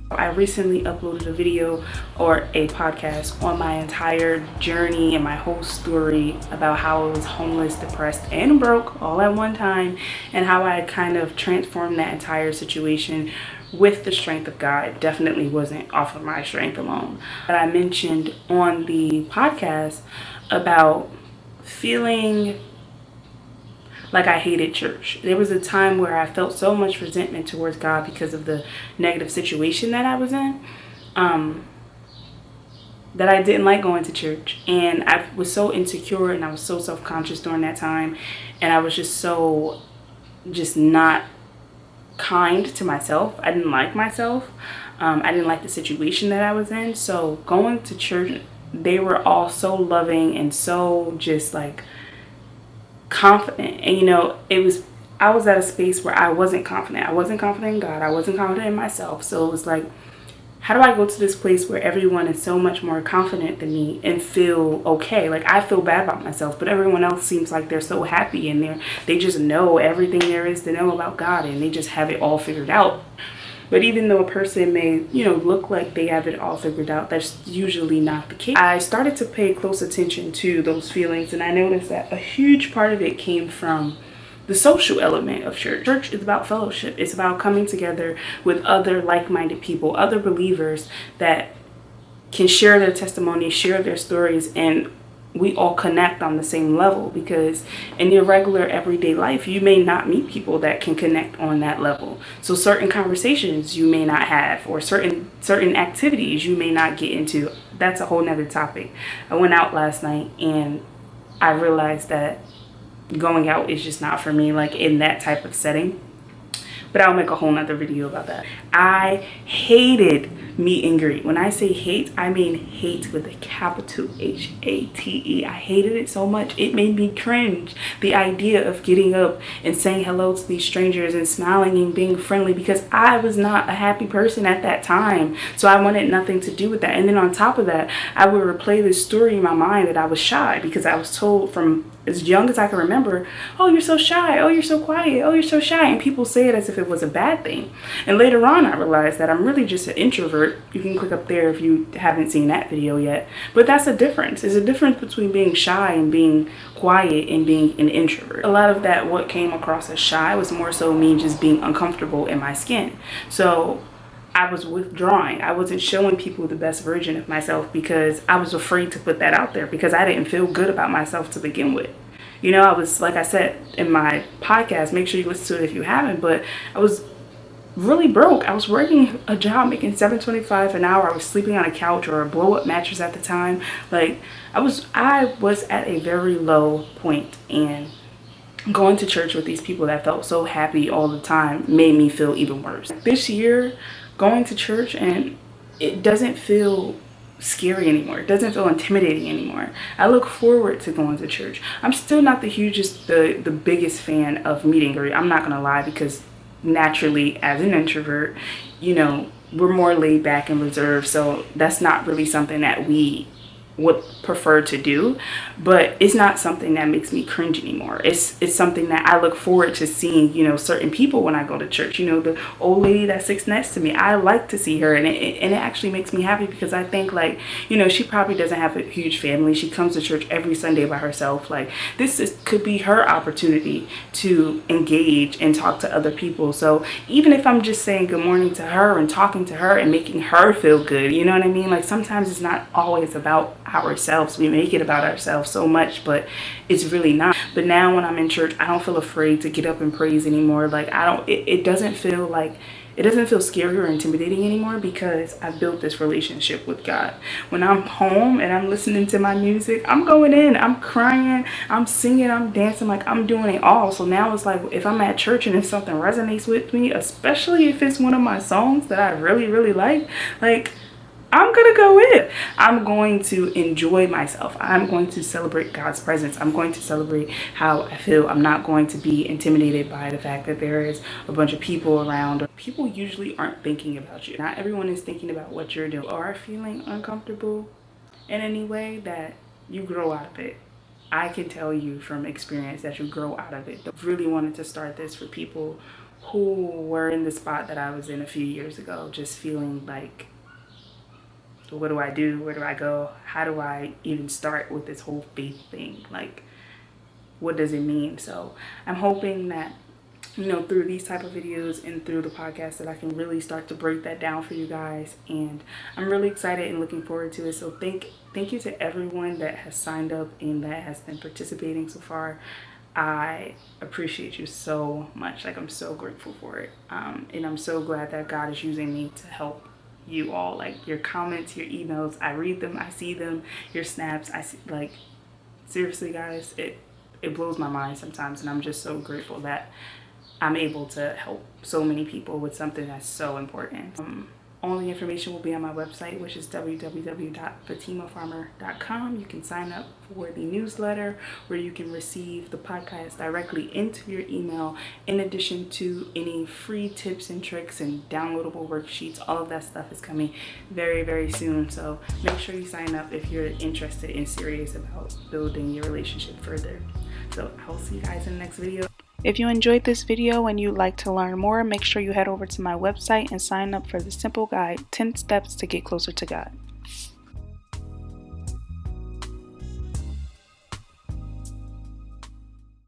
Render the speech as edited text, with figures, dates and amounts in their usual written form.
I recently uploaded a video or a podcast on my entire journey and my whole story about how I was homeless, depressed, and broke all at one time, and how I kind of transformed that entire situation with the strength of God. It definitely wasn't off of my strength alone. But I mentioned on the podcast about feeling like I hated church. There was a time where I felt so much resentment towards God because of the negative situation that I was in, that I didn't like going to church. And I was so insecure and I was so self-conscious during that time. And I was just not kind to myself. I didn't like myself. I didn't like the situation that I was in. So going to church, they were all so loving and so just like confident. And I was at a space where I wasn't confident. I wasn't confident in God. I wasn't confident in myself. So it was like, how do I go to this place where everyone is so much more confident than me and feel okay? Like, I feel bad about myself, but everyone else seems like they're so happy and they just know everything there is to know about God, and they just have it all figured out. But even though a person may, look like they have it all figured out, that's usually not the case. I started to pay close attention to those feelings, and I noticed that a huge part of it came from the social element of church. Church is about fellowship. It's about coming together with other like-minded people, other believers that can share their testimony, share their stories, and we all connect on the same level, because in your regular everyday life, you may not meet people that can connect on that level. So certain conversations you may not have, or certain activities you may not get into. That's a whole nother topic. I went out last night and I realized that going out is just not for me, like in that type of setting. But I'll make a whole nother video about that. I hated meet and greet. When I say hate, I mean hate with a capital H-A-T-E. I hated it so much. It made me cringe. The idea of getting up and saying hello to these strangers and smiling and being friendly, because I was not a happy person at that time. So I wanted nothing to do with that. And then on top of that, I would replay this story in my mind that I was shy, because I was told from as young as I can remember, oh, you're so shy, oh, you're so quiet, oh, you're so shy. And people say it as if it was a bad thing. And later on, I realized that I'm really just an introvert. You can click up there if you haven't seen that video yet. But that's a difference. There's a difference between being shy and being quiet and being an introvert. A lot of that, what came across as shy, was more so me just being uncomfortable in my skin. So I was withdrawing. I wasn't showing people the best version of myself because I was afraid to put that out there, because I didn't feel good about myself to begin with. I was, like I said in my podcast, make sure you listen to it if you haven't, but I was really broke. I was working a job making $7.25 an hour. I was sleeping on a couch or a blow-up mattress at the time. Like, I was at a very low point, and going to church with these people that felt so happy all the time made me feel even worse. This year, going to church, and it doesn't feel scary anymore. It doesn't feel intimidating anymore. I look forward to going to church. I'm still not the biggest fan of meet and greet. I'm not gonna lie, because naturally, as an introvert, we're more laid back and reserved. So that's not really something that we would prefer to do, but it's not something that makes me cringe anymore. It's something that I look forward to seeing, certain people when I go to church. The old lady that sits next to me, I like to see her, and it actually makes me happy, because I think, like, she probably doesn't have a huge family. She comes to church every Sunday by herself. Like, could be her opportunity to engage and talk to other people. So even if I'm just saying good morning to her and talking to her and making her feel good, you know what I mean? Like, sometimes it's not always about ourselves. We make it about ourselves so much, but it's really not. But now when I'm in church, I don't feel afraid to get up and praise anymore. Like, it doesn't feel scary or intimidating anymore, because I've built this relationship with God. When I'm home and I'm listening to my music, I'm going in, I'm crying, I'm singing, I'm dancing, like, I'm doing it all. So now it's like, if I'm at church and if something resonates with me, especially if it's one of my songs that I really, really like, I'm gonna go in. I'm going to enjoy myself. I'm going to celebrate God's presence. I'm going to celebrate how I feel. I'm not going to be intimidated by the fact that there is a bunch of people around. People usually aren't thinking about you. Not everyone is thinking about what you're doing. Or feeling uncomfortable in any way, that you grow out of it. I can tell you from experience that you grow out of it. I really wanted to start this for people who were in the spot that I was in a few years ago, just feeling like, what do I do? Where do I go? How do I even start with this whole faith thing? Like, what does it mean? So I'm hoping that, through these type of videos and through the podcast, that I can really start to break that down for you guys. And I'm really excited and looking forward to it. So thank you to everyone that has signed up and that has been participating so far. I appreciate you so much. Like, I'm so grateful for it. And I'm so glad that God is using me to help you all. Like, your comments, your emails, I read them, I see them, your snaps, I see, like, seriously guys, it blows my mind sometimes, and I'm just so grateful that I'm able to help so many people with something that's so important. All the information will be on my website, which is www.fatimafarmer.com. You can sign up for the newsletter where you can receive the podcast directly into your email, in addition to any free tips and tricks and downloadable worksheets. All of that stuff is coming very, very soon. So make sure you sign up if you're interested and serious about building your relationship further. So I'll see you guys in the next video. If you enjoyed this video and you'd like to learn more, make sure you head over to my website and sign up for the simple guide, 10 steps to get closer to God.